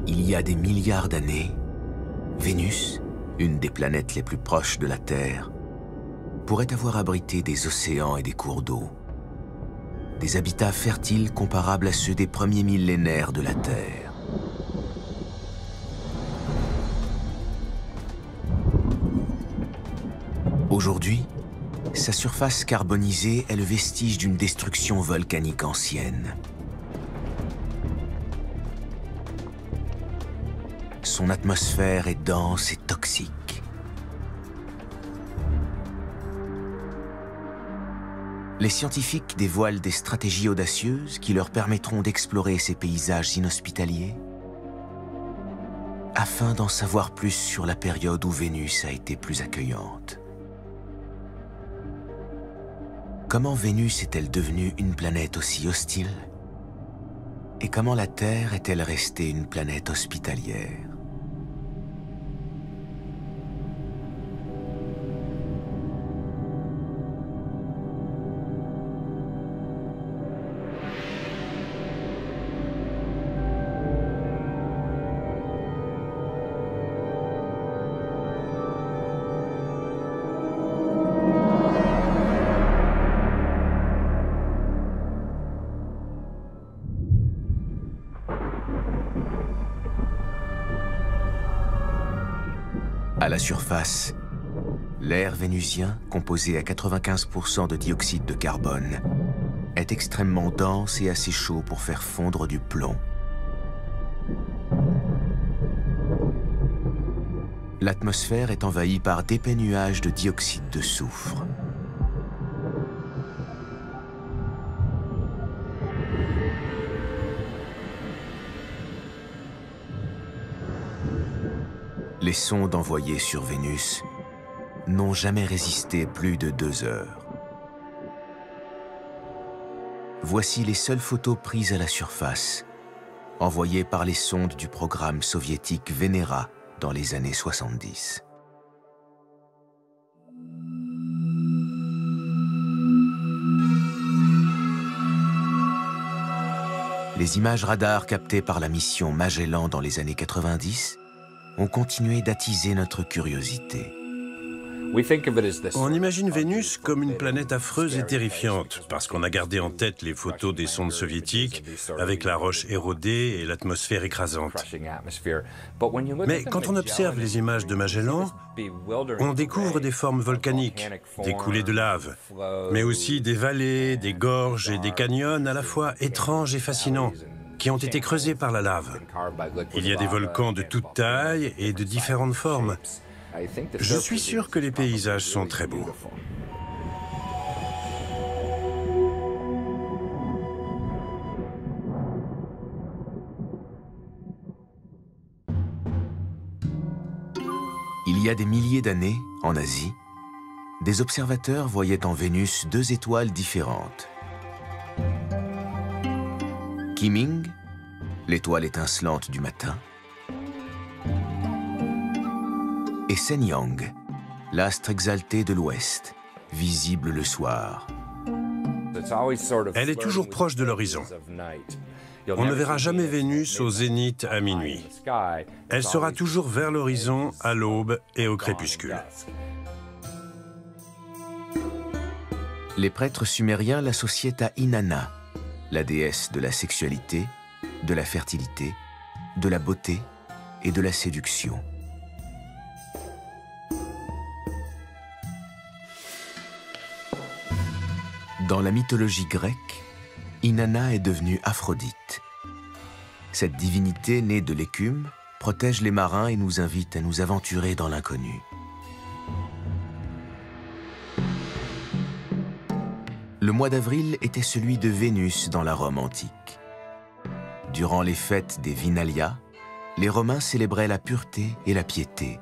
Il y a des milliards d'années, Vénus, une des planètes les plus proches de la Terre, pourrait avoir abrité des océans et des cours d'eau, des habitats fertiles comparables à ceux des premiers millénaires de la Terre. Aujourd'hui, sa surface carbonisée est le vestige d'une destruction volcanique ancienne. Son atmosphère est dense et toxique. Les scientifiques dévoilent des stratégies audacieuses qui leur permettront d'explorer ces paysages inhospitaliers afin d'en savoir plus sur la période où Vénus a été plus accueillante. Comment Vénus est-elle devenue une planète aussi hostile? Et comment la Terre est-elle restée une planète hospitalière? À la surface, l'air vénusien, composé à 95% de dioxyde de carbone, est extrêmement dense et assez chaud pour faire fondre du plomb. L'atmosphère est envahie par d'épais nuages de dioxyde de soufre. Les sondes envoyées sur Vénus n'ont jamais résisté plus de 2 heures. Voici les seules photos prises à la surface, envoyées par les sondes du programme soviétique Venera dans les années 70. Les images radars captées par la mission Magellan dans les années 90 ont continué d'attiser notre curiosité. On imagine Vénus comme une planète affreuse et terrifiante, parce qu'on a gardé en tête les photos des sondes soviétiques, avec la roche érodée et l'atmosphère écrasante. Mais quand on observe les images de Magellan, on découvre des formes volcaniques, des coulées de lave, mais aussi des vallées, des gorges et des canyons à la fois étranges et fascinants, qui ont été creusés par la lave. Il y a des volcans de toute taille et de différentes formes. Je suis sûr que les paysages sont très beaux. Il y a des milliers d'années, en Asie, des observateurs voyaient en Vénus 2 étoiles différentes. Kiming, l'étoile étincelante du matin, et Shenyang, l'astre exalté de l'Ouest, visible le soir. Elle est toujours proche de l'horizon. On ne verra jamais Vénus au zénith à minuit. Elle sera toujours vers l'horizon à l'aube et au crépuscule. Les prêtres sumériens l'associaient à Inanna, la déesse de la sexualité, de la fertilité, de la beauté et de la séduction. Dans la mythologie grecque, Inanna est devenue Aphrodite. Cette divinité née de l'écume protège les marins et nous invite à nous aventurer dans l'inconnu. Le mois d'avril était celui de Vénus dans la Rome antique. Durant les fêtes des Vinalia, les Romains célébraient la pureté et la piété.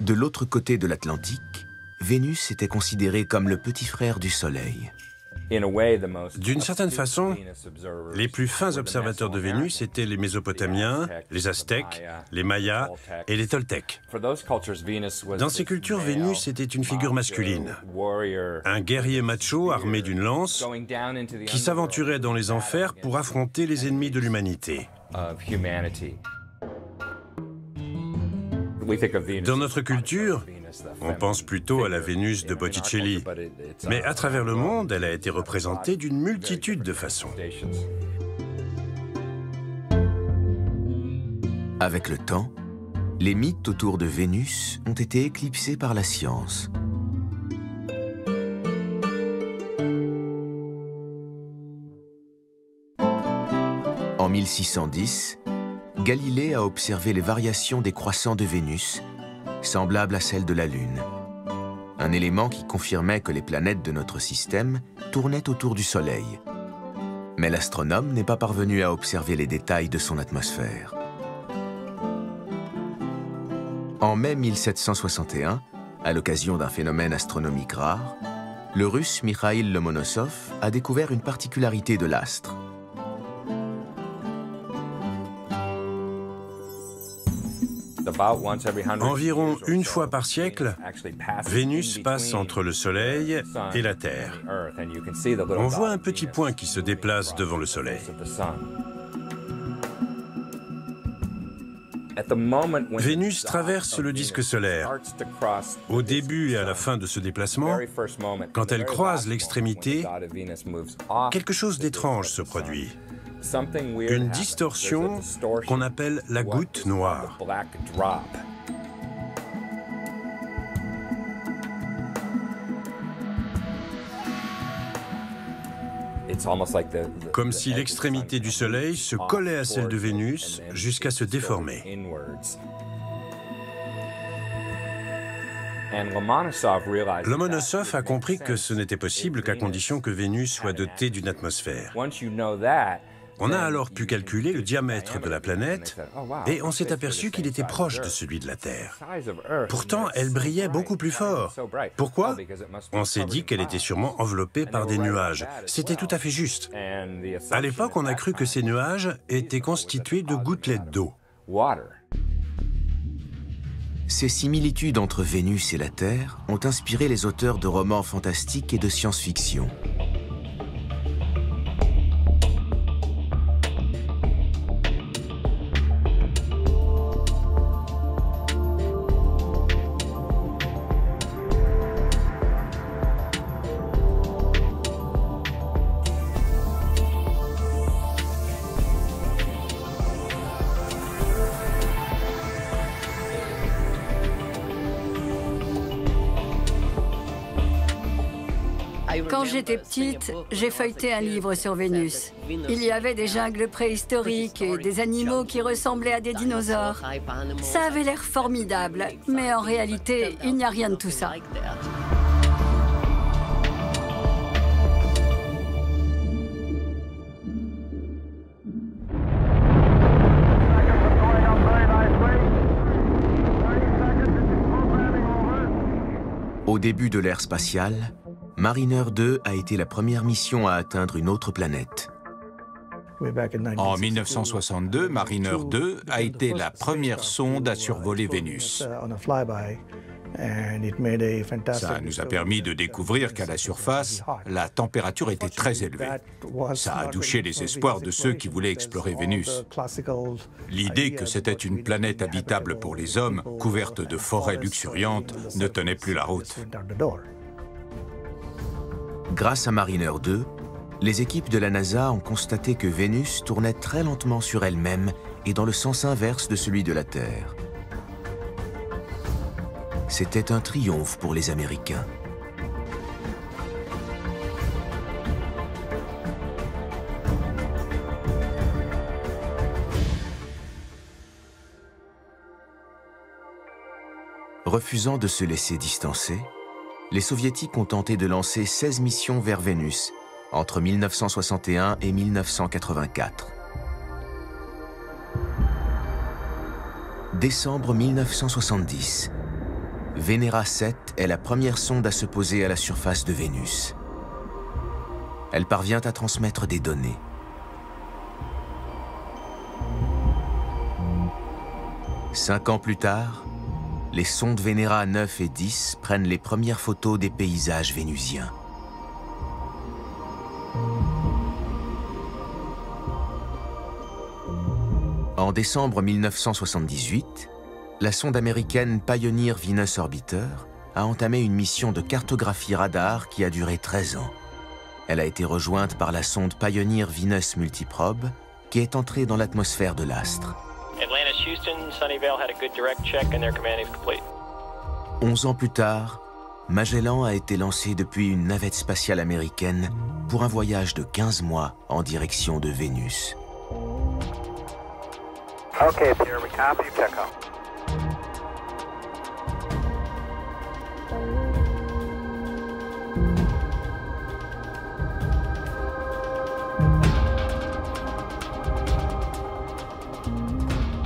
De l'autre côté de l'Atlantique, Vénus était considérée comme le petit frère du Soleil. D'une certaine façon, les plus fins observateurs de Vénus étaient les Mésopotamiens, les Aztèques, les Mayas et les Toltèques. Dans ces cultures, Vénus était une figure masculine, un guerrier macho armé d'une lance qui s'aventurait dans les enfers pour affronter les ennemis de l'humanité. Dans notre culture, on pense plutôt à la Vénus de Botticelli, mais à travers le monde, elle a été représentée d'une multitude de façons. Avec le temps, les mythes autour de Vénus ont été éclipsés par la science. En 1610, Galilée a observé les variations des croissants de Vénus, semblables à celles de la Lune. Un élément qui confirmait que les planètes de notre système tournaient autour du Soleil. Mais l'astronome n'est pas parvenu à observer les détails de son atmosphère. En mai 1761, à l'occasion d'un phénomène astronomique rare, le Russe Mikhaïl Lomonossov a découvert une particularité de l'astre. Environ une fois par siècle, Vénus passe entre le Soleil et la Terre. On voit un petit point qui se déplace devant le Soleil. Vénus traverse le disque solaire. Au début et à la fin de ce déplacement, quand elle croise l'extrémité, quelque chose d'étrange se produit. Une distorsion qu'on appelle la goutte noire. Comme si l'extrémité du Soleil se collait à celle de Vénus jusqu'à se déformer. Lomonossov a compris que ce n'était possible qu'à condition que Vénus soit dotée d'une atmosphère. On a alors pu calculer le diamètre de la planète et on s'est aperçu qu'il était proche de celui de la Terre. Pourtant, elle brillait beaucoup plus fort. Pourquoi? On s'est dit qu'elle était sûrement enveloppée par des nuages. C'était tout à fait juste. À l'époque, on a cru que ces nuages étaient constitués de gouttelettes d'eau. Ces similitudes entre Vénus et la Terre ont inspiré les auteurs de romans fantastiques et de science-fiction. Quand j'étais petite, j'ai feuilleté un livre sur Vénus. Il y avait des jungles préhistoriques et des animaux qui ressemblaient à des dinosaures. Ça avait l'air formidable, mais en réalité, il n'y a rien de tout ça. Au début de l'ère spatiale, Mariner 2 a été la première mission à atteindre une autre planète. En 1962, Mariner 2 a été la première sonde à survoler Vénus. Ça nous a permis de découvrir qu'à la surface, la température était très élevée. Ça a douché les espoirs de ceux qui voulaient explorer Vénus. L'idée que c'était une planète habitable pour les hommes, couverte de forêts luxuriantes, ne tenait plus la route. Grâce à Mariner 2, les équipes de la NASA ont constaté que Vénus tournait très lentement sur elle-même et dans le sens inverse de celui de la Terre. C'était un triomphe pour les Américains. Refusant de se laisser distancer, les Soviétiques ont tenté de lancer 16 missions vers Vénus entre 1961 et 1984. Décembre 1970. Venera 7 est la première sonde à se poser à la surface de Vénus. Elle parvient à transmettre des données. Cinq ans plus tard, les sondes Venera 9 et 10 prennent les premières photos des paysages vénusiens. En décembre 1978, la sonde américaine Pioneer Venus Orbiter a entamé une mission de cartographie radar qui a duré 13 ans. Elle a été rejointe par la sonde Pioneer Venus Multiprobe, qui est entrée dans l'atmosphère de l'astre. 11 ans plus tard, Magellan a été lancé depuis une navette spatiale américaine pour un voyage de 15 mois en direction de Vénus. Okay, Pierre, we copy, check out.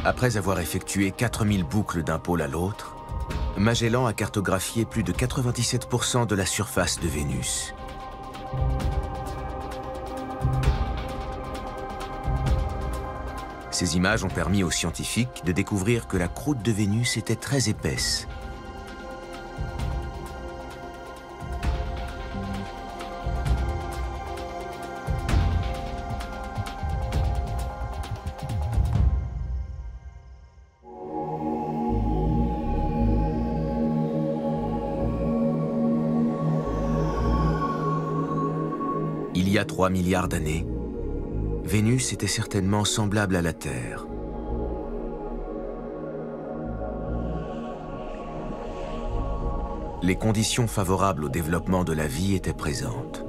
Après avoir effectué 4000 boucles d'un pôle à l'autre, Magellan a cartographié plus de 97% de la surface de Vénus. Ces images ont permis aux scientifiques de découvrir que la croûte de Vénus était très épaisse. Il y a 3 milliards d'années, Vénus était certainement semblable à la Terre. Les conditions favorables au développement de la vie étaient présentes.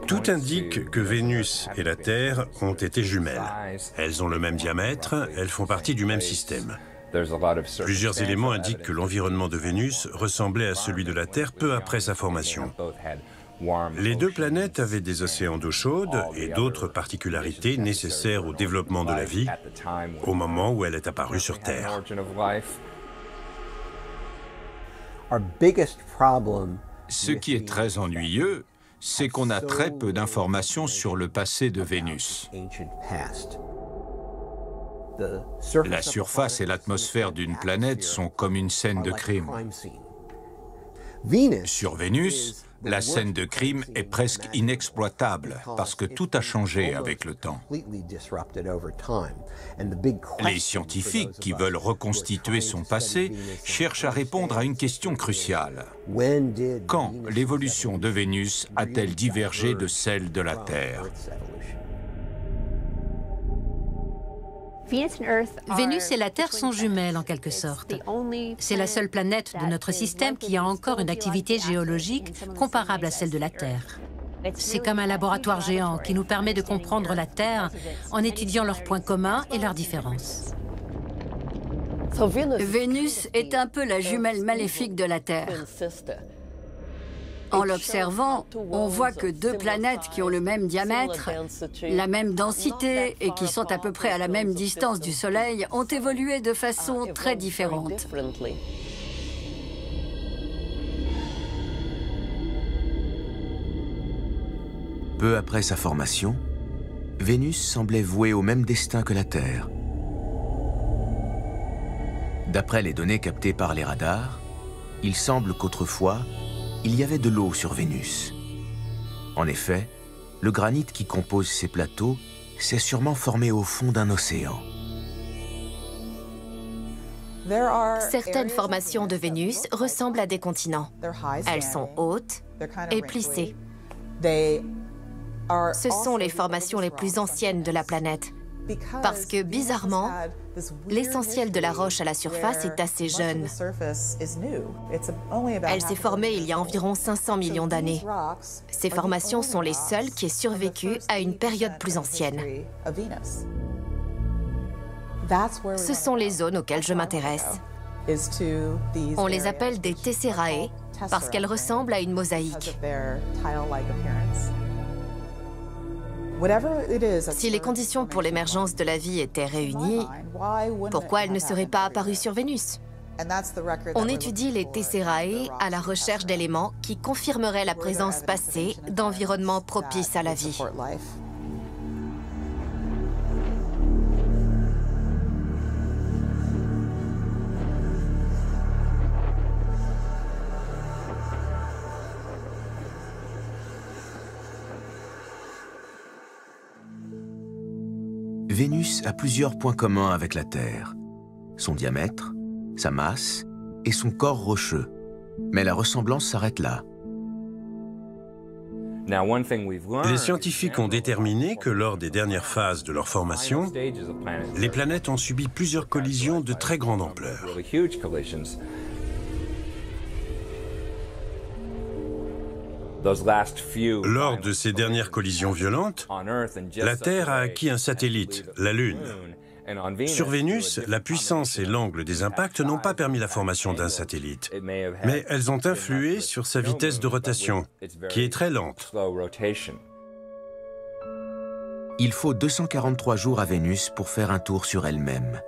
Tout indique que Vénus et la Terre ont été jumelles. Elles ont le même diamètre, elles font partie du même système. Plusieurs éléments indiquent que l'environnement de Vénus ressemblait à celui de la Terre peu après sa formation. Les deux planètes avaient des océans d'eau chaude et d'autres particularités nécessaires au développement de la vie au moment où elle est apparue sur Terre. Ce qui est très ennuyeux, c'est qu'on a très peu d'informations sur le passé de Vénus. La surface et l'atmosphère d'une planète sont comme une scène de crime. Sur Vénus, la scène de crime est presque inexploitable parce que tout a changé avec le temps. Les scientifiques qui veulent reconstituer son passé cherchent à répondre à une question cruciale. Quand l'évolution de Vénus a-t-elle divergé de celle de la Terre ? Vénus et la Terre sont jumelles en quelque sorte. C'est la seule planète de notre système qui a encore une activité géologique comparable à celle de la Terre. C'est comme un laboratoire géant qui nous permet de comprendre la Terre en étudiant leurs points communs et leurs différences. Vénus est un peu la jumelle maléfique de la Terre. En l'observant, on voit que deux planètes qui ont le même diamètre, la même densité et qui sont à peu près à la même distance du Soleil ont évolué de façon très différente. Peu après sa formation, Vénus semblait vouée au même destin que la Terre. D'après les données captées par les radars, il semble qu'autrefois, il y avait de l'eau sur Vénus. En effet, le granit qui compose ces plateaux s'est sûrement formé au fond d'un océan. Certaines formations de Vénus ressemblent à des continents. Elles sont hautes et plissées. Ce sont les formations les plus anciennes de la planète. Parce que, bizarrement, l'essentiel de la roche à la surface est assez jeune. Elle s'est formée il y a environ 500 millions d'années. Ces formations sont les seules qui aient survécu à une période plus ancienne. Ce sont les zones auxquelles je m'intéresse. On les appelle des tesserae parce qu'elles ressemblent à une mosaïque. Si les conditions pour l'émergence de la vie étaient réunies, pourquoi elle ne serait pas apparue sur Vénus? On étudie les Tesserae à la recherche d'éléments qui confirmeraient la présence passée d'environnements propices à la vie. Vénus a plusieurs points communs avec la Terre. Son diamètre, sa masse et son corps rocheux. Mais la ressemblance s'arrête là. Les scientifiques ont déterminé que lors des dernières phases de leur formation, les planètes ont subi plusieurs collisions de très grande ampleur. Lors de ces dernières collisions violentes, la Terre a acquis un satellite, la Lune. Sur Vénus, la puissance et l'angle des impacts n'ont pas permis la formation d'un satellite, mais elles ont influé sur sa vitesse de rotation, qui est très lente. Il faut 243 jours à Vénus pour faire un tour sur elle-même.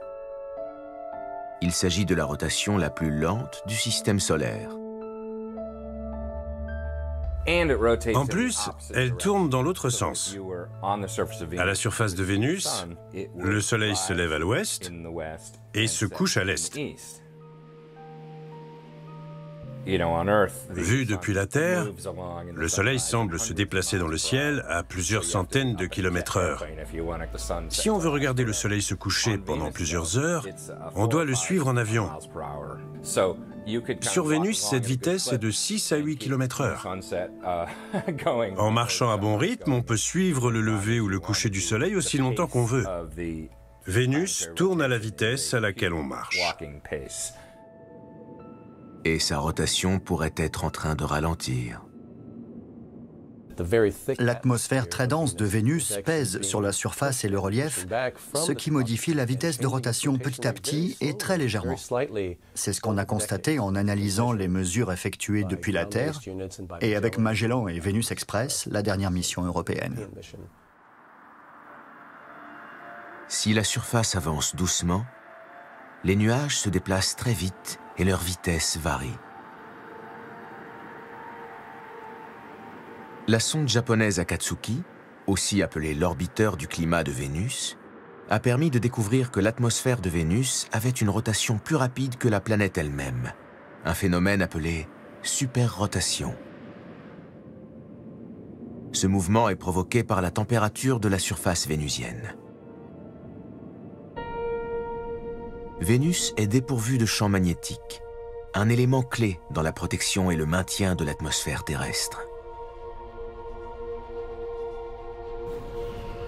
Il s'agit de la rotation la plus lente du système solaire. En plus, elle tourne dans l'autre sens. À la surface de Vénus, le Soleil se lève à l'ouest et se couche à l'est. Vu depuis la Terre, le Soleil semble se déplacer dans le ciel à plusieurs centaines de kilomètres/heure. Si on veut regarder le Soleil se coucher pendant plusieurs heures, on doit le suivre en avion. Sur Vénus, cette vitesse est de 6 à 8 km/h. En marchant à bon rythme, on peut suivre le lever ou le coucher du Soleil aussi longtemps qu'on veut. Vénus tourne à la vitesse à laquelle on marche. Et sa rotation pourrait être en train de ralentir. L'atmosphère très dense de Vénus pèse sur la surface et le relief, ce qui modifie la vitesse de rotation petit à petit et très légèrement. C'est ce qu'on a constaté en analysant les mesures effectuées depuis la Terre et avec Magellan et Vénus Express, la dernière mission européenne. Si la surface avance doucement, les nuages se déplacent très vite et leur vitesse varie. La sonde japonaise Akatsuki, aussi appelée l'orbiteur du climat de Vénus, a permis de découvrir que l'atmosphère de Vénus avait une rotation plus rapide que la planète elle-même, un phénomène appelé superrotation. Ce mouvement est provoqué par la température de la surface vénusienne. Vénus est dépourvue de champ magnétique, un élément clé dans la protection et le maintien de l'atmosphère terrestre.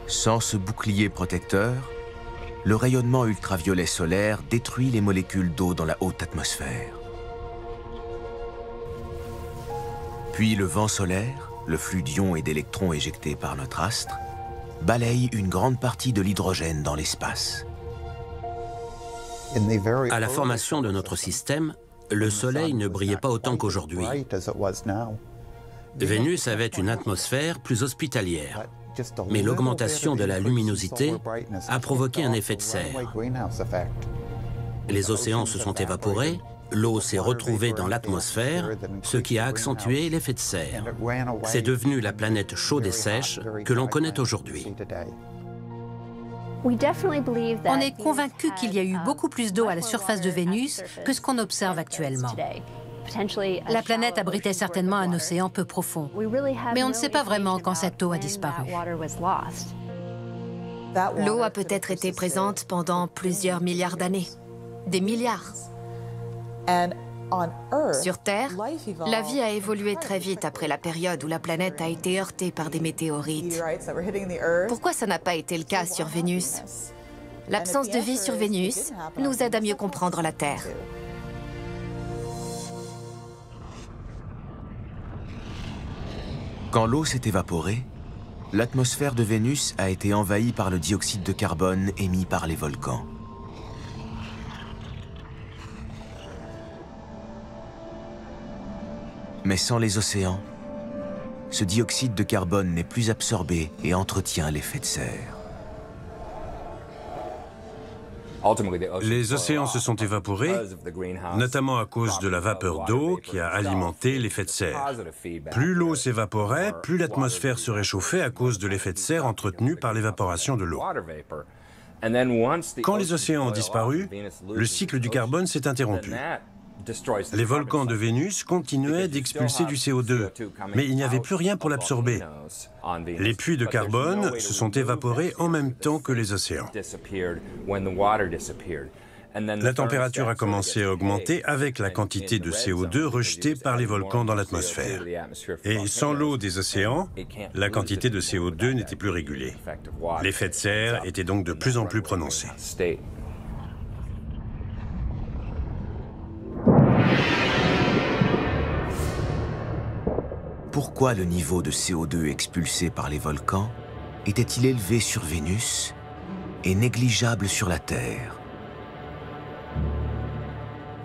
Sans ce bouclier protecteur, le rayonnement ultraviolet solaire détruit les molécules d'eau dans la haute atmosphère. Puis le vent solaire, le flux d'ions et d'électrons éjectés par notre astre, balaye une grande partie de l'hydrogène dans l'espace. À la formation de notre système, le Soleil ne brillait pas autant qu'aujourd'hui. Vénus avait une atmosphère plus hospitalière, mais l'augmentation de la luminosité a provoqué un effet de serre. Les océans se sont évaporés, l'eau s'est retrouvée dans l'atmosphère, ce qui a accentué l'effet de serre. C'est devenu la planète chaude et sèche que l'on connaît aujourd'hui. On est convaincu qu'il y a eu beaucoup plus d'eau à la surface de Vénus que ce qu'on observe actuellement. La planète abritait certainement un océan peu profond, mais on ne sait pas vraiment quand cette eau a disparu. L'eau a peut-être été présente pendant plusieurs milliards d'années. Des milliards. Sur Terre, la vie a évolué très vite après la période où la planète a été heurtée par des météorites. Pourquoi ça n'a pas été le cas sur Vénus? L'absence de vie sur Vénus nous aide à mieux comprendre la Terre. Quand l'eau s'est évaporée, l'atmosphère de Vénus a été envahie par le dioxyde de carbone émis par les volcans. Mais sans les océans, ce dioxyde de carbone n'est plus absorbé et entretient l'effet de serre. Les océans se sont évaporés, notamment à cause de la vapeur d'eau qui a alimenté l'effet de serre. Plus l'eau s'évaporait, plus l'atmosphère se réchauffait à cause de l'effet de serre entretenu par l'évaporation de l'eau. Quand les océans ont disparu, le cycle du carbone s'est interrompu. Les volcans de Vénus continuaient d'expulser du CO2, mais il n'y avait plus rien pour l'absorber. Les puits de carbone se sont évaporés en même temps que les océans. La température a commencé à augmenter avec la quantité de CO2 rejetée par les volcans dans l'atmosphère. Et sans l'eau des océans, la quantité de CO2 n'était plus régulée. L'effet de serre était donc de plus en plus prononcé. Pourquoi le niveau de CO2 expulsé par les volcans était-il élevé sur Vénus et négligeable sur la Terre?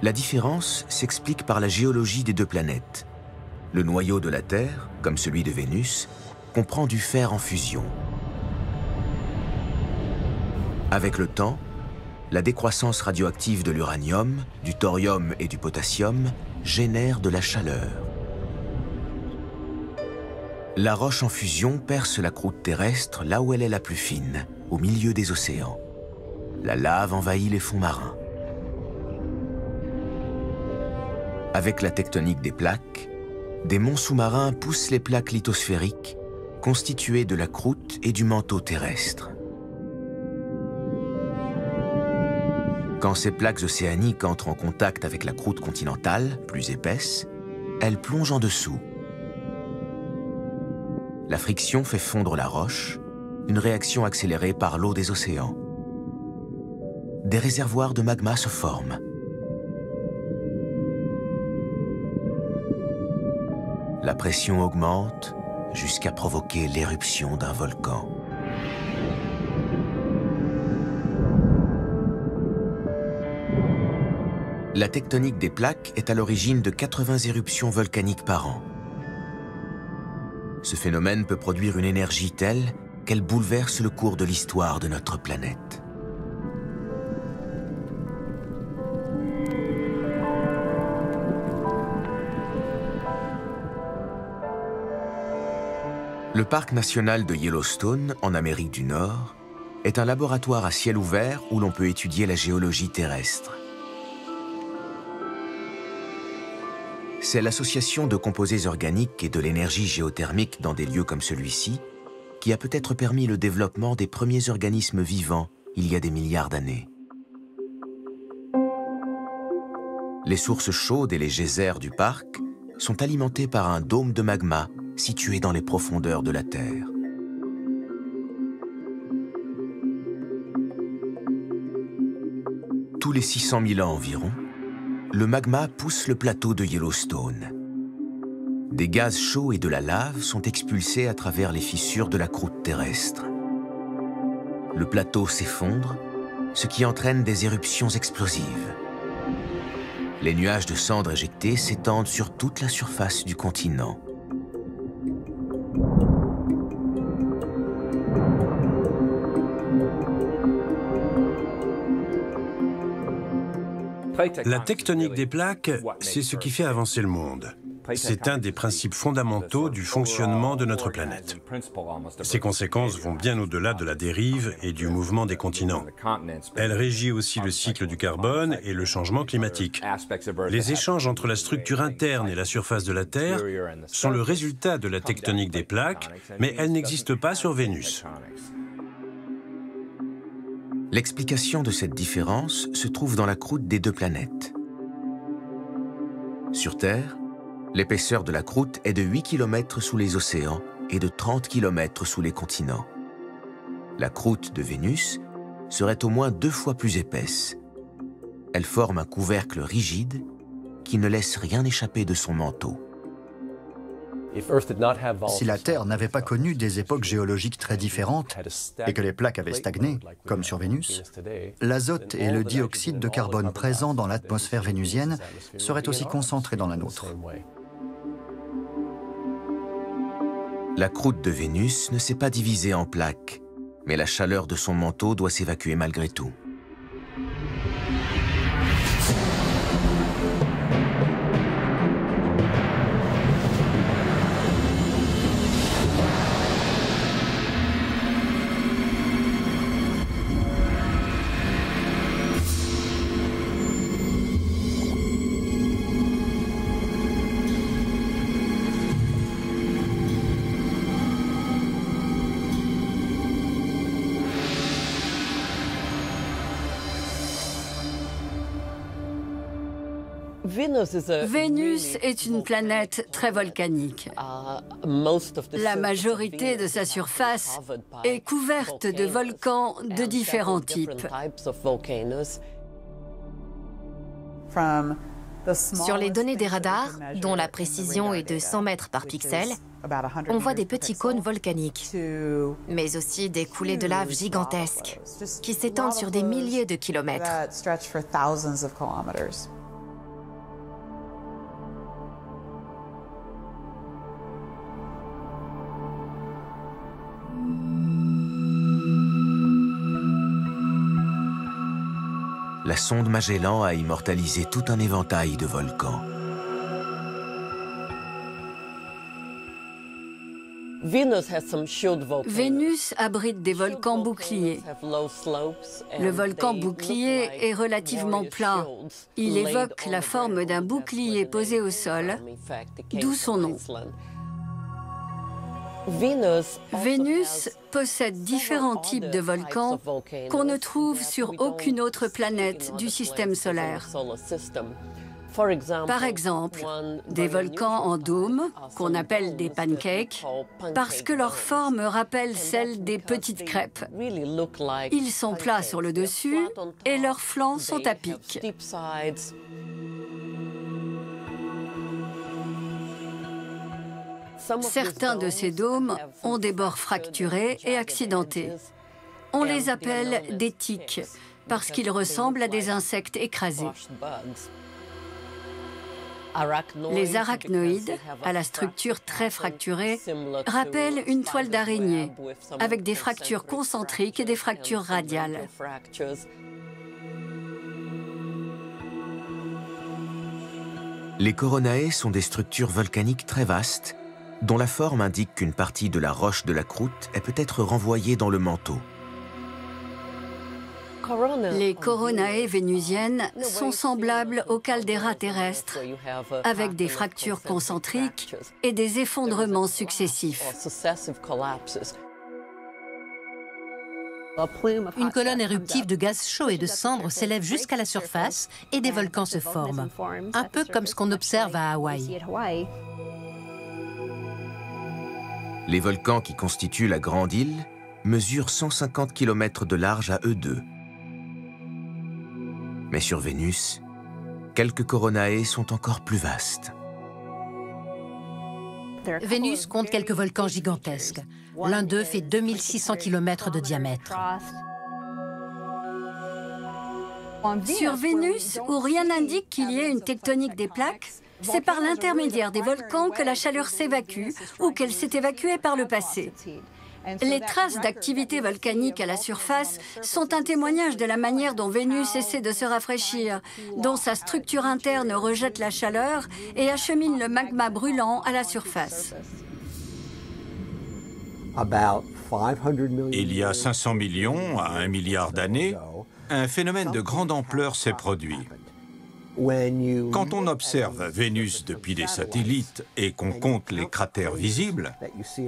La différence s'explique par la géologie des deux planètes. Le noyau de la Terre, comme celui de Vénus, comprend du fer en fusion. Avec le temps, la décroissance radioactive de l'uranium, du thorium et du potassium génère de la chaleur. La roche en fusion perce la croûte terrestre là où elle est la plus fine, au milieu des océans. La lave envahit les fonds marins. Avec la tectonique des plaques, des monts sous-marins poussent les plaques lithosphériques, constituées de la croûte et du manteau terrestre. Quand ces plaques océaniques entrent en contact avec la croûte continentale, plus épaisse, elles plongent en dessous. La friction fait fondre la roche, une réaction accélérée par l'eau des océans. Des réservoirs de magma se forment. La pression augmente jusqu'à provoquer l'éruption d'un volcan. La tectonique des plaques est à l'origine de 80 éruptions volcaniques par an. Ce phénomène peut produire une énergie telle qu'elle bouleverse le cours de l'histoire de notre planète. Le parc national de Yellowstone, en Amérique du Nord, est un laboratoire à ciel ouvert où l'on peut étudier la géologie terrestre. C'est l'association de composés organiques et de l'énergie géothermique dans des lieux comme celui-ci qui a peut-être permis le développement des premiers organismes vivants il y a des milliards d'années. Les sources chaudes et les geysers du parc sont alimentés par un dôme de magma situé dans les profondeurs de la Terre. Tous les 600 000 ans environ, le magma pousse le plateau de Yellowstone. Des gaz chauds et de la lave sont expulsés à travers les fissures de la croûte terrestre. Le plateau s'effondre, ce qui entraîne des éruptions explosives. Les nuages de cendres éjectées s'étendent sur toute la surface du continent. La tectonique des plaques, c'est ce qui fait avancer le monde. C'est un des principes fondamentaux du fonctionnement de notre planète. Ses conséquences vont bien au-delà de la dérive et du mouvement des continents. Elle régit aussi le cycle du carbone et le changement climatique. Les échanges entre la structure interne et la surface de la Terre sont le résultat de la tectonique des plaques, mais elles n'existent pas sur Vénus. L'explication de cette différence se trouve dans la croûte des deux planètes. Sur Terre, l'épaisseur de la croûte est de 8 km sous les océans et de 30 km sous les continents. La croûte de Vénus serait au moins 2 fois plus épaisse. Elle forme un couvercle rigide qui ne laisse rien échapper de son manteau. Si la Terre n'avait pas connu des époques géologiques très différentes et que les plaques avaient stagné, comme sur Vénus, l'azote et le dioxyde de carbone présents dans l'atmosphère vénusienne seraient aussi concentrés dans la nôtre. La croûte de Vénus ne s'est pas divisée en plaques, mais la chaleur de son manteau doit s'évacuer malgré tout. Vénus est une planète très volcanique. La majorité de sa surface est couverte de volcans de différents types. Sur les données des radars, dont la précision est de 100 mètres par pixel, on voit des petits cônes volcaniques, mais aussi des coulées de lave gigantesques qui s'étendent sur des milliers de kilomètres. La sonde Magellan a immortalisé tout un éventail de volcans. Vénus abrite des volcans boucliers. Le volcan bouclier est relativement plat. Il évoque la forme d'un bouclier posé au sol, d'où son nom. Vénus possède différents types de volcans qu'on ne trouve sur aucune autre planète du système solaire. Par exemple, des volcans en dôme, qu'on appelle des pancakes, parce que leur forme rappelle celle des petites crêpes. Ils sont plats sur le dessus et leurs flancs sont à pic. Certains de ces dômes ont des bords fracturés et accidentés. On les appelle des tiques, parce qu'ils ressemblent à des insectes écrasés. Les arachnoïdes, à la structure très fracturée, rappellent une toile d'araignée, avec des fractures concentriques et des fractures radiales. Les coronae sont des structures volcaniques très vastes, dont la forme indique qu'une partie de la roche de la croûte est peut-être renvoyée dans le manteau. Les coronae vénusiennes sont semblables aux calderas terrestres, avec des fractures concentriques et des effondrements successifs. Une colonne éruptive de gaz chaud et de cendres s'élève jusqu'à la surface et des volcans se forment, un peu comme ce qu'on observe à Hawaï. Les volcans qui constituent la Grande Île mesurent 150 km de large à eux deux. Mais sur Vénus, quelques coronae sont encore plus vastes. Vénus compte quelques volcans gigantesques. L'un d'eux fait 2600 km de diamètre. Sur Vénus, où rien n'indique qu'il y ait une tectonique des plaques, c'est par l'intermédiaire des volcans que la chaleur s'évacue ou qu'elle s'est évacuée par le passé. Les traces d'activité volcanique à la surface sont un témoignage de la manière dont Vénus essaie de se rafraîchir, dont sa structure interne rejette la chaleur et achemine le magma brûlant à la surface. Il y a 500 millions à 1 milliard d'années, un phénomène de grande ampleur s'est produit. Quand on observe Vénus depuis des satellites et qu'on compte les cratères visibles,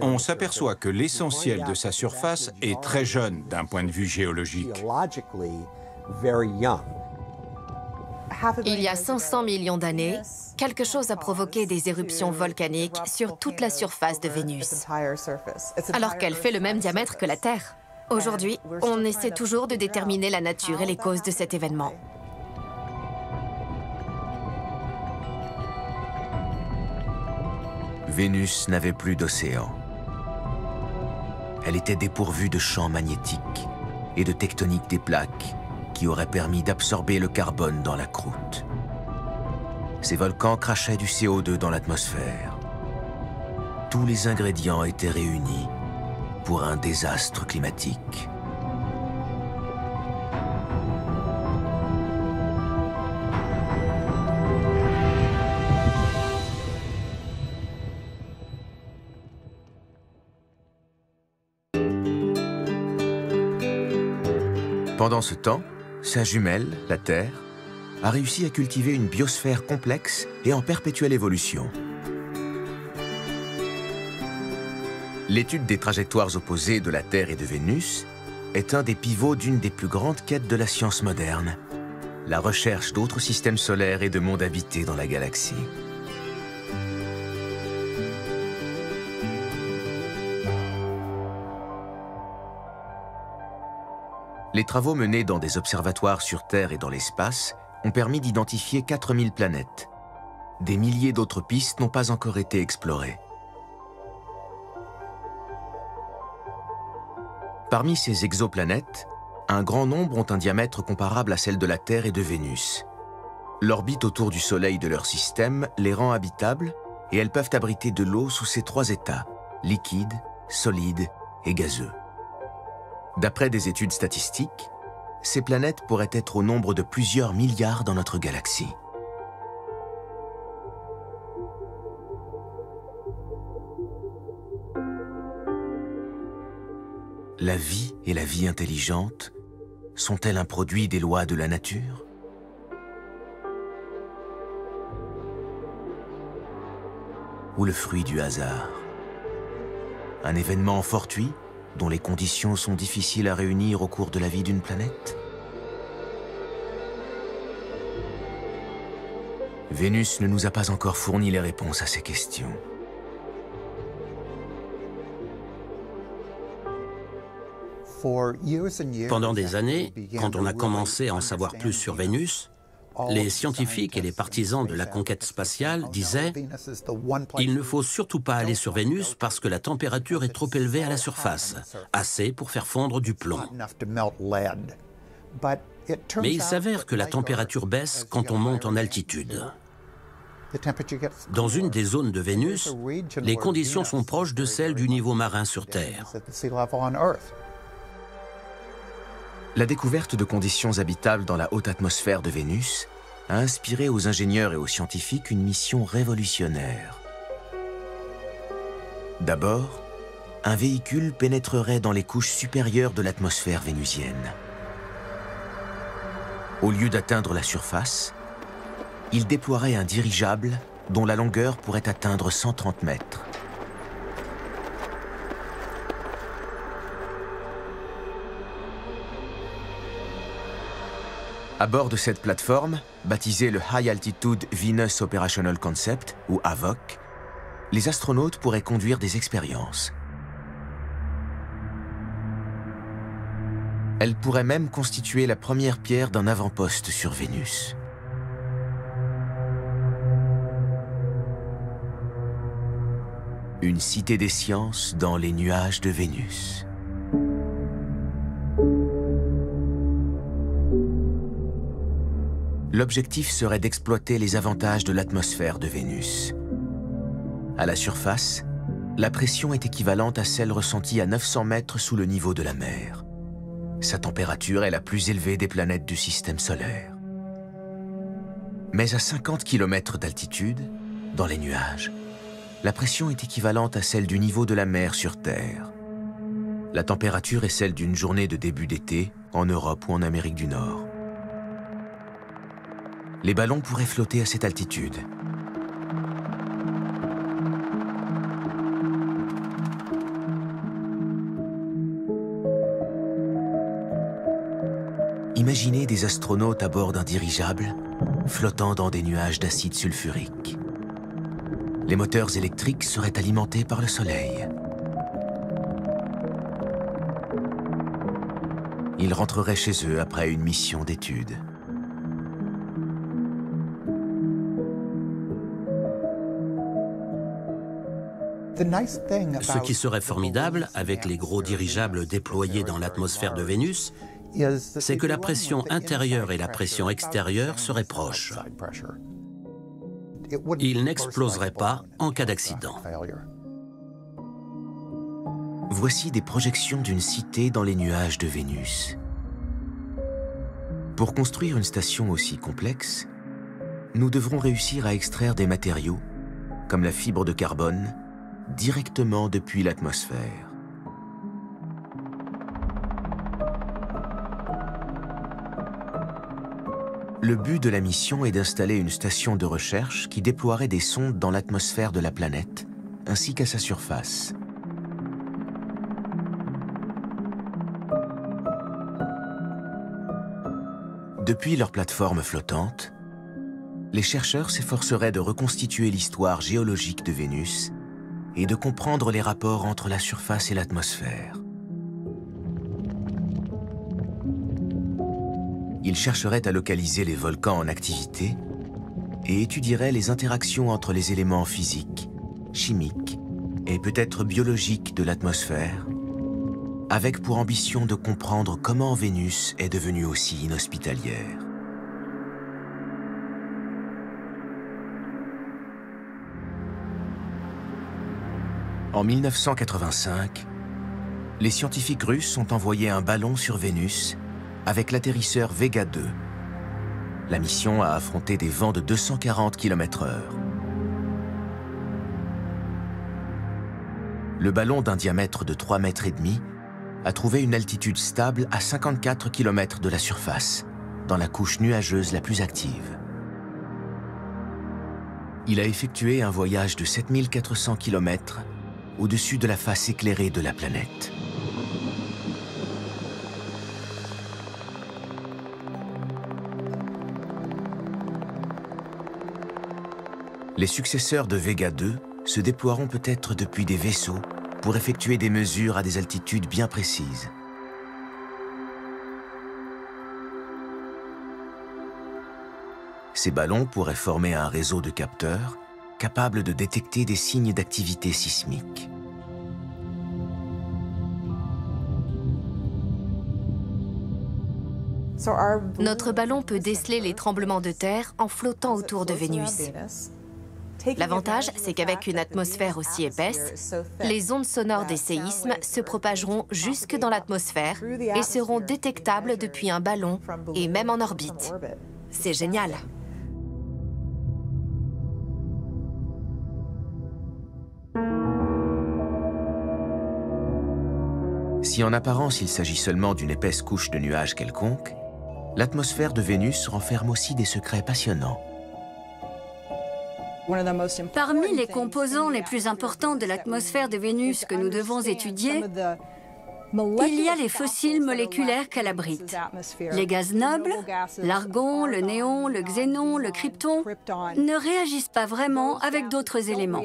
on s'aperçoit que l'essentiel de sa surface est très jeune d'un point de vue géologique. Il y a 500 millions d'années, quelque chose a provoqué des éruptions volcaniques sur toute la surface de Vénus, alors qu'elle fait le même diamètre que la Terre. Aujourd'hui, on essaie toujours de déterminer la nature et les causes de cet événement. Vénus n'avait plus d'océan. Elle était dépourvue de champs magnétiques et de tectonique des plaques qui auraient permis d'absorber le carbone dans la croûte. Ces volcans crachaient du CO2 dans l'atmosphère. Tous les ingrédients étaient réunis pour un désastre climatique. Pendant ce temps, sa jumelle, la Terre, a réussi à cultiver une biosphère complexe et en perpétuelle évolution. L'étude des trajectoires opposées de la Terre et de Vénus est un des pivots d'une des plus grandes quêtes de la science moderne, la recherche d'autres systèmes solaires et de mondes habités dans la galaxie. Les travaux menés dans des observatoires sur Terre et dans l'espace ont permis d'identifier 4000 planètes. Des milliers d'autres pistes n'ont pas encore été explorées. Parmi ces exoplanètes, un grand nombre ont un diamètre comparable à celle de la Terre et de Vénus. L'orbite autour du Soleil de leur système les rend habitables et elles peuvent abriter de l'eau sous ses 3 états, liquide, solide et gazeux. D'après des études statistiques, ces planètes pourraient être au nombre de plusieurs milliards dans notre galaxie. La vie et la vie intelligente sont-elles un produit des lois de la nature? Ou le fruit du hasard? Un événement fortuit dont les conditions sont difficiles à réunir au cours de la vie d'une planète? Vénus ne nous a pas encore fourni les réponses à ces questions. Pendant des années, quand on a commencé à en savoir plus sur Vénus, les scientifiques et les partisans de la conquête spatiale disaient « Il ne faut surtout pas aller sur Vénus parce que la température est trop élevée à la surface, assez pour faire fondre du plomb. » Mais il s'avère que la température baisse quand on monte en altitude. Dans une des zones de Vénus, les conditions sont proches de celles du niveau marin sur Terre. La découverte de conditions habitables dans la haute atmosphère de Vénus a inspiré aux ingénieurs et aux scientifiques une mission révolutionnaire. D'abord, un véhicule pénétrerait dans les couches supérieures de l'atmosphère vénusienne. Au lieu d'atteindre la surface, il déploierait un dirigeable dont la longueur pourrait atteindre 130 mètres. À bord de cette plateforme, baptisée le High Altitude Venus Operational Concept, ou HAVOC, les astronautes pourraient conduire des expériences. Elle pourrait même constituer la première pierre d'un avant-poste sur Vénus. Une cité des sciences dans les nuages de Vénus. L'objectif serait d'exploiter les avantages de l'atmosphère de Vénus. À la surface, la pression est équivalente à celle ressentie à 900 mètres sous le niveau de la mer. Sa température est la plus élevée des planètes du système solaire. Mais à 50 km d'altitude, dans les nuages, la pression est équivalente à celle du niveau de la mer sur Terre. La température est celle d'une journée de début d'été en Europe ou en Amérique du Nord. Les ballons pourraient flotter à cette altitude. Imaginez des astronautes à bord d'un dirigeable, flottant dans des nuages d'acide sulfurique. Les moteurs électriques seraient alimentés par le soleil. Ils rentreraient chez eux après une mission d'études. Ce qui serait formidable avec les gros dirigeables déployés dans l'atmosphère de Vénus, c'est que la pression intérieure et la pression extérieure seraient proches. Ils n'exploseraient pas en cas d'accident. Voici des projections d'une cité dans les nuages de Vénus. Pour construire une station aussi complexe, nous devrons réussir à extraire des matériaux, comme la fibre de carbone, directement depuis l'atmosphère. Le but de la mission est d'installer une station de recherche qui déploierait des sondes dans l'atmosphère de la planète, ainsi qu'à sa surface. Depuis leur plateforme flottante, les chercheurs s'efforceraient de reconstituer l'histoire géologique de Vénus et de comprendre les rapports entre la surface et l'atmosphère. Ils chercheraient à localiser les volcans en activité et étudieraient les interactions entre les éléments physiques, chimiques et peut-être biologiques de l'atmosphère, avec pour ambition de comprendre comment Vénus est devenue aussi inhospitalière. En 1985, les scientifiques russes ont envoyé un ballon sur Vénus avec l'atterrisseur Vega 2. La mission a affronté des vents de 240 km/h. Le ballon d'un diamètre de 3,5 mètres a trouvé une altitude stable à 54 km de la surface, dans la couche nuageuse la plus active. Il a effectué un voyage de 7400 km au-dessus de la face éclairée de la planète. Les successeurs de Vega 2 se déploieront peut-être depuis des vaisseaux pour effectuer des mesures à des altitudes bien précises. Ces ballons pourraient former un réseau de capteurs capables de détecter des signes d'activité sismique. Notre ballon peut déceler les tremblements de terre en flottant autour de Vénus. L'avantage, c'est qu'avec une atmosphère aussi épaisse, les ondes sonores des séismes se propageront jusque dans l'atmosphère et seront détectables depuis un ballon et même en orbite. C'est génial. Si en apparence il s'agit seulement d'une épaisse couche de nuages quelconque, l'atmosphère de Vénus renferme aussi des secrets passionnants. Parmi les composants les plus importants de l'atmosphère de Vénus que nous devons étudier, il y a les fossiles moléculaires qu'elle abrite. Les gaz nobles, l'argon, le néon, le xénon, le krypton, ne réagissent pas vraiment avec d'autres éléments.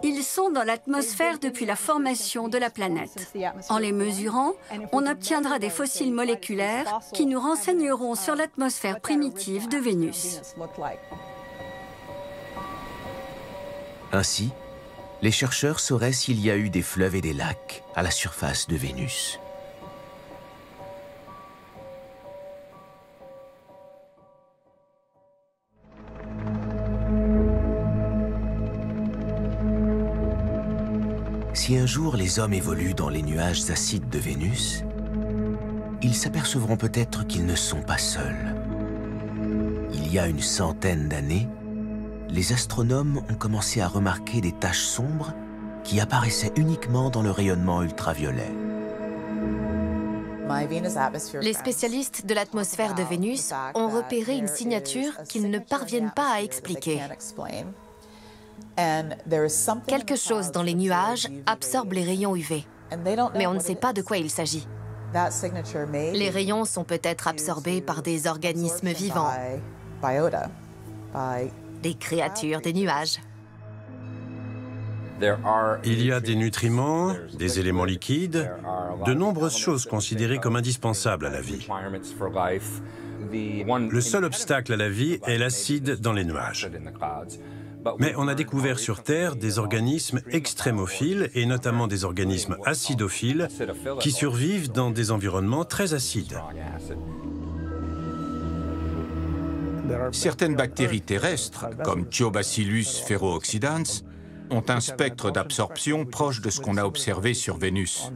Ils sont dans l'atmosphère depuis la formation de la planète. En les mesurant, on obtiendra des fossiles moléculaires qui nous renseigneront sur l'atmosphère primitive de Vénus. Ainsi, les chercheurs sauraient s'il y a eu des fleuves et des lacs à la surface de Vénus. Si un jour les hommes évoluent dans les nuages acides de Vénus, ils s'apercevront peut-être qu'ils ne sont pas seuls. Il y a une centaine d'années, les astronomes ont commencé à remarquer des taches sombres qui apparaissaient uniquement dans le rayonnement ultraviolet. Les spécialistes de l'atmosphère de Vénus ont repéré une signature qu'ils ne parviennent pas à expliquer. Quelque chose dans les nuages absorbe les rayons UV, mais on ne sait pas de quoi il s'agit. Les rayons sont peut-être absorbés par des organismes vivants, des créatures des nuages. Il y a des nutriments, des éléments liquides, de nombreuses choses considérées comme indispensables à la vie. Le seul obstacle à la vie est l'acide dans les nuages. Mais on a découvert sur Terre des organismes extrémophiles, et notamment des organismes acidophiles, qui survivent dans des environnements très acides. Certaines bactéries terrestres, comme Thiobacillus ferrooxidans, ont un spectre d'absorption proche de ce qu'on a observé sur Vénus.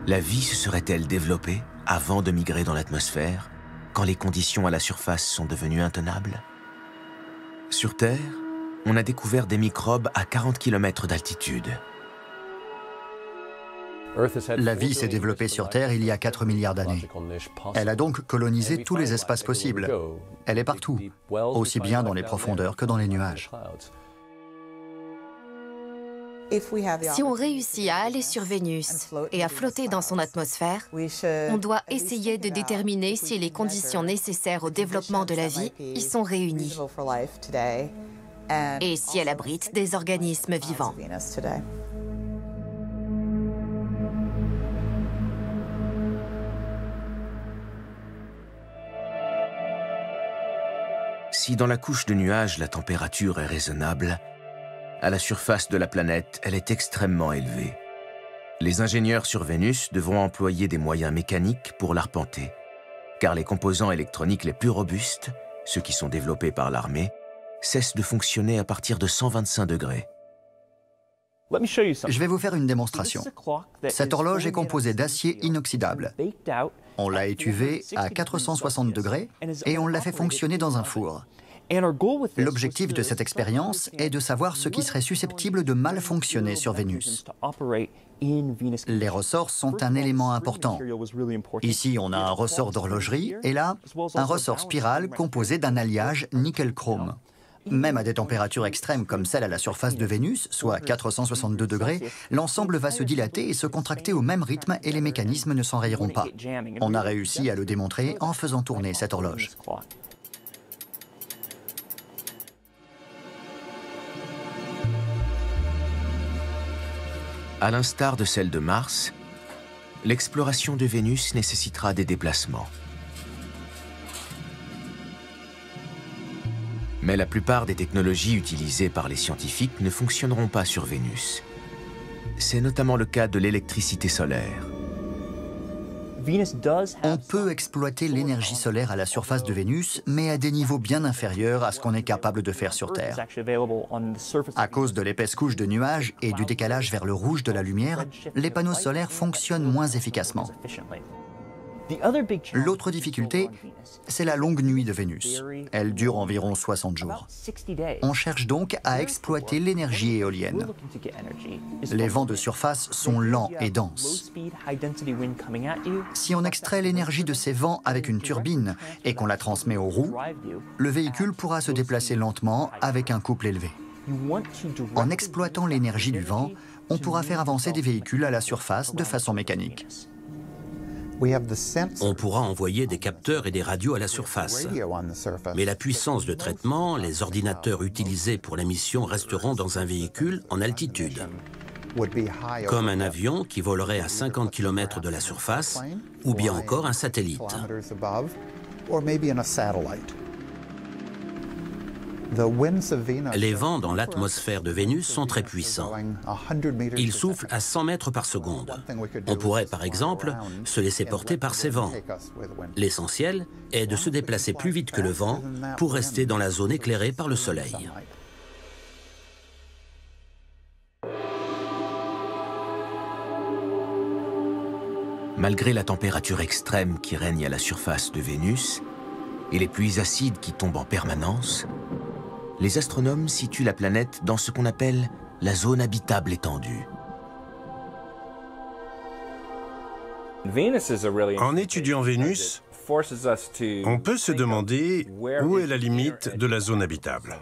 La vie se serait-elle développée avant de migrer dans l'atmosphère, quand les conditions à la surface sont devenues intenables? Sur Terre, on a découvert des microbes à 40 km d'altitude. La vie s'est développée sur Terre il y a 4 milliards d'années. Elle a donc colonisé tous les espaces possibles. Elle est partout, aussi bien dans les profondeurs que dans les nuages. Si on réussit à aller sur Vénus et à flotter dans son atmosphère, on doit essayer de déterminer si les conditions nécessaires au développement de la vie y sont réunies et si elle abrite des organismes vivants. Si dans la couche de nuages la température est raisonnable, à la surface de la planète, elle est extrêmement élevée. Les ingénieurs sur Vénus devront employer des moyens mécaniques pour l'arpenter, car les composants électroniques les plus robustes, ceux qui sont développés par l'armée, cessent de fonctionner à partir de 125 degrés. Je vais vous faire une démonstration. Cette horloge est composée d'acier inoxydable. On l'a étuvée à 460 degrés et on l'a fait fonctionner dans un four. L'objectif de cette expérience est de savoir ce qui serait susceptible de mal fonctionner sur Vénus. Les ressorts sont un élément important. Ici, on a un ressort d'horlogerie et là, un ressort spirale composé d'un alliage nickel-chrome. Même à des températures extrêmes comme celle à la surface de Vénus, soit 462 degrés, l'ensemble va se dilater et se contracter au même rythme et les mécanismes ne s'enrayeront pas. On a réussi à le démontrer en faisant tourner cette horloge. À l'instar de celle de Mars, l'exploration de Vénus nécessitera des déplacements. Mais la plupart des technologies utilisées par les scientifiques ne fonctionneront pas sur Vénus. C'est notamment le cas de l'électricité solaire. On peut exploiter l'énergie solaire à la surface de Vénus, mais à des niveaux bien inférieurs à ce qu'on est capable de faire sur Terre. À cause de l'épaisse couche de nuages et du décalage vers le rouge de la lumière, les panneaux solaires fonctionnent moins efficacement. L'autre difficulté, c'est la longue nuit de Vénus. Elle dure environ 60 jours. On cherche donc à exploiter l'énergie éolienne. Les vents de surface sont lents et denses. Si on extrait l'énergie de ces vents avec une turbine et qu'on la transmet aux roues, le véhicule pourra se déplacer lentement avec un couple élevé. En exploitant l'énergie du vent, on pourra faire avancer des véhicules à la surface de façon mécanique. On pourra envoyer des capteurs et des radios à la surface. Mais la puissance de traitement, les ordinateurs utilisés pour la mission resteront dans un véhicule en altitude. Comme un avion qui volerait à 50 km de la surface, ou bien encore un satellite. Les vents dans l'atmosphère de Vénus sont très puissants. Ils soufflent à 100 mètres par seconde. On pourrait, par exemple, se laisser porter par ces vents. L'essentiel est de se déplacer plus vite que le vent pour rester dans la zone éclairée par le soleil. Malgré la température extrême qui règne à la surface de Vénus et les pluies acides qui tombent en permanence, les astronomes situent la planète dans ce qu'on appelle la zone habitable étendue. En étudiant Vénus, on peut se demander où est la limite de la zone habitable.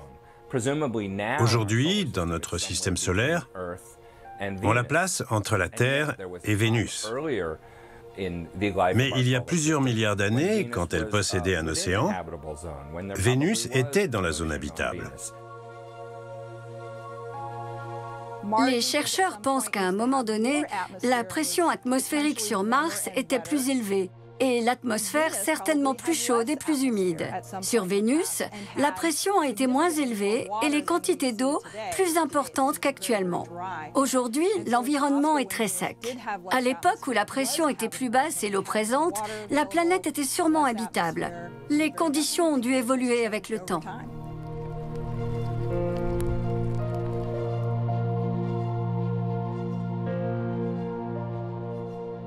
Aujourd'hui, dans notre système solaire, on la place entre la Terre et Vénus. Mais il y a plusieurs milliards d'années, quand elle possédait un océan, Vénus était dans la zone habitable. Les chercheurs pensent qu'à un moment donné, la pression atmosphérique sur Mars était plus élevée et l'atmosphère certainement plus chaude et plus humide. Sur Vénus, la pression a été moins élevée et les quantités d'eau plus importantes qu'actuellement. Aujourd'hui, l'environnement est très sec. À l'époque où la pression était plus basse et l'eau présente, la planète était sûrement habitable. Les conditions ont dû évoluer avec le temps.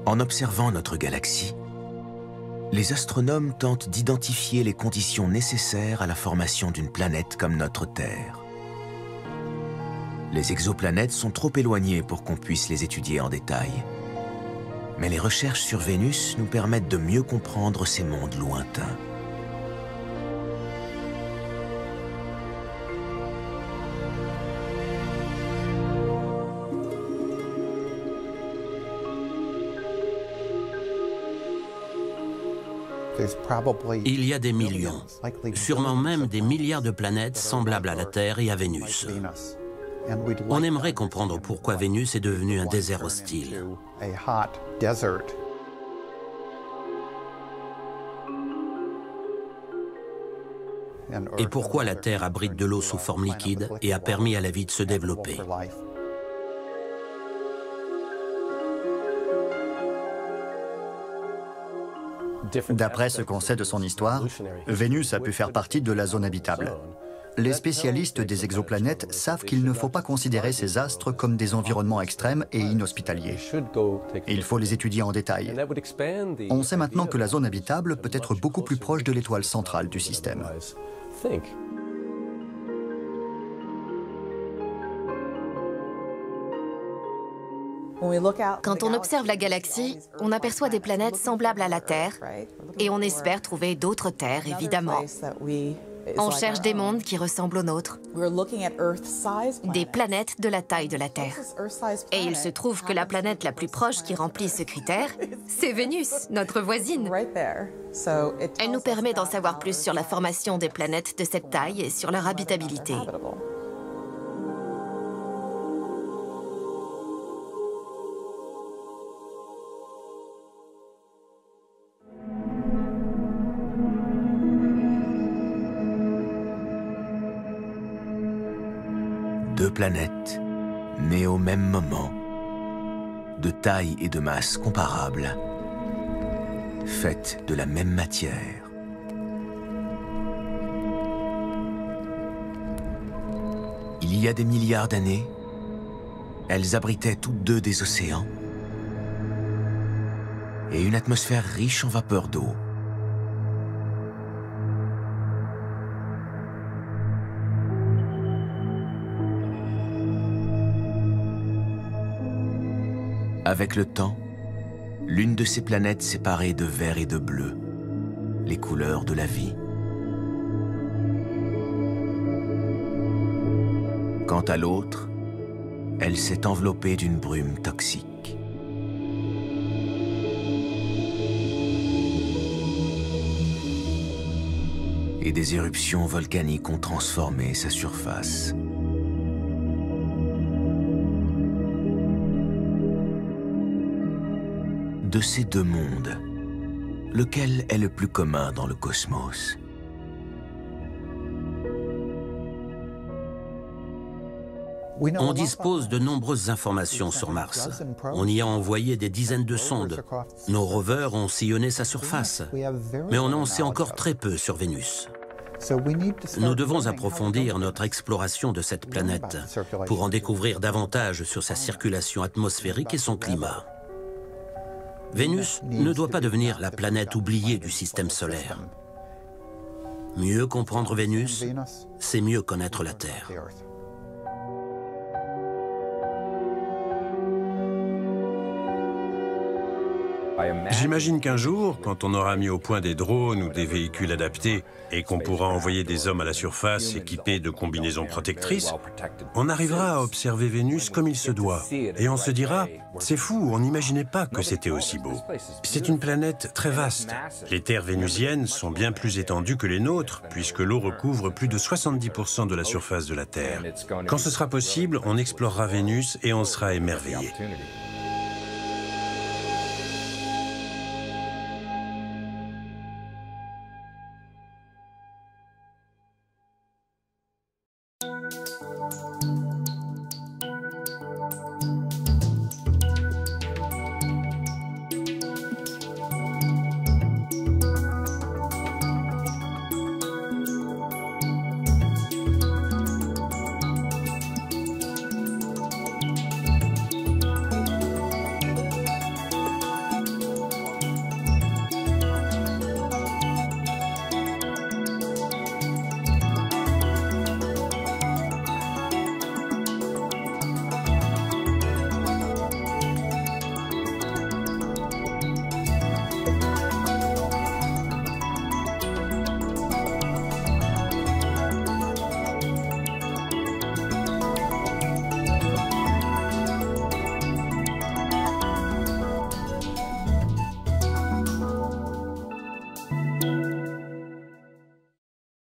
En observant notre galaxie, les astronomes tentent d'identifier les conditions nécessaires à la formation d'une planète comme notre Terre. Les exoplanètes sont trop éloignées pour qu'on puisse les étudier en détail. Mais les recherches sur Vénus nous permettent de mieux comprendre ces mondes lointains. Il y a des millions, sûrement même des milliards de planètes semblables à la Terre et à Vénus. On aimerait comprendre pourquoi Vénus est devenue un désert hostile. Et pourquoi la Terre abrite de l'eau sous forme liquide et a permis à la vie de se développer. D'après ce qu'on sait de son histoire, Vénus a pu faire partie de la zone habitable. Les spécialistes des exoplanètes savent qu'il ne faut pas considérer ces astres comme des environnements extrêmes et inhospitaliers. Il faut les étudier en détail. On sait maintenant que la zone habitable peut être beaucoup plus proche de l'étoile centrale du système. Quand on observe la galaxie, on aperçoit des planètes semblables à la Terre et on espère trouver d'autres terres, évidemment. On cherche des mondes qui ressemblent aux nôtres, des planètes de la taille de la Terre. Et il se trouve que la planète la plus proche qui remplit ce critère, c'est Vénus, notre voisine. Elle nous permet d'en savoir plus sur la formation des planètes de cette taille et sur leur habitabilité. Deux planètes, nées au même moment, de taille et de masse comparables, faites de la même matière. Il y a des milliards d'années, elles abritaient toutes deux des océans et une atmosphère riche en vapeur d'eau. Avec le temps, l'une de ces planètes s'est parée de vert et de bleu, les couleurs de la vie. Quant à l'autre, elle s'est enveloppée d'une brume toxique. Et des éruptions volcaniques ont transformé sa surface. De ces deux mondes, lequel est le plus commun dans le cosmos? On dispose de nombreuses informations sur Mars. On y a envoyé des dizaines de sondes. Nos rovers ont sillonné sa surface. Mais on en sait encore très peu sur Vénus. Nous devons approfondir notre exploration de cette planète pour en découvrir davantage sur sa circulation atmosphérique et son climat. Vénus ne doit pas devenir la planète oubliée du système solaire. Mieux comprendre Vénus, c'est mieux connaître la Terre. J'imagine qu'un jour, quand on aura mis au point des drones ou des véhicules adaptés et qu'on pourra envoyer des hommes à la surface équipés de combinaisons protectrices, on arrivera à observer Vénus comme il se doit. Et on se dira, c'est fou, on n'imaginait pas que c'était aussi beau. C'est une planète très vaste. Les terres vénusiennes sont bien plus étendues que les nôtres, puisque l'eau recouvre plus de 70% de la surface de la Terre. Quand ce sera possible, on explorera Vénus et on sera émerveillé.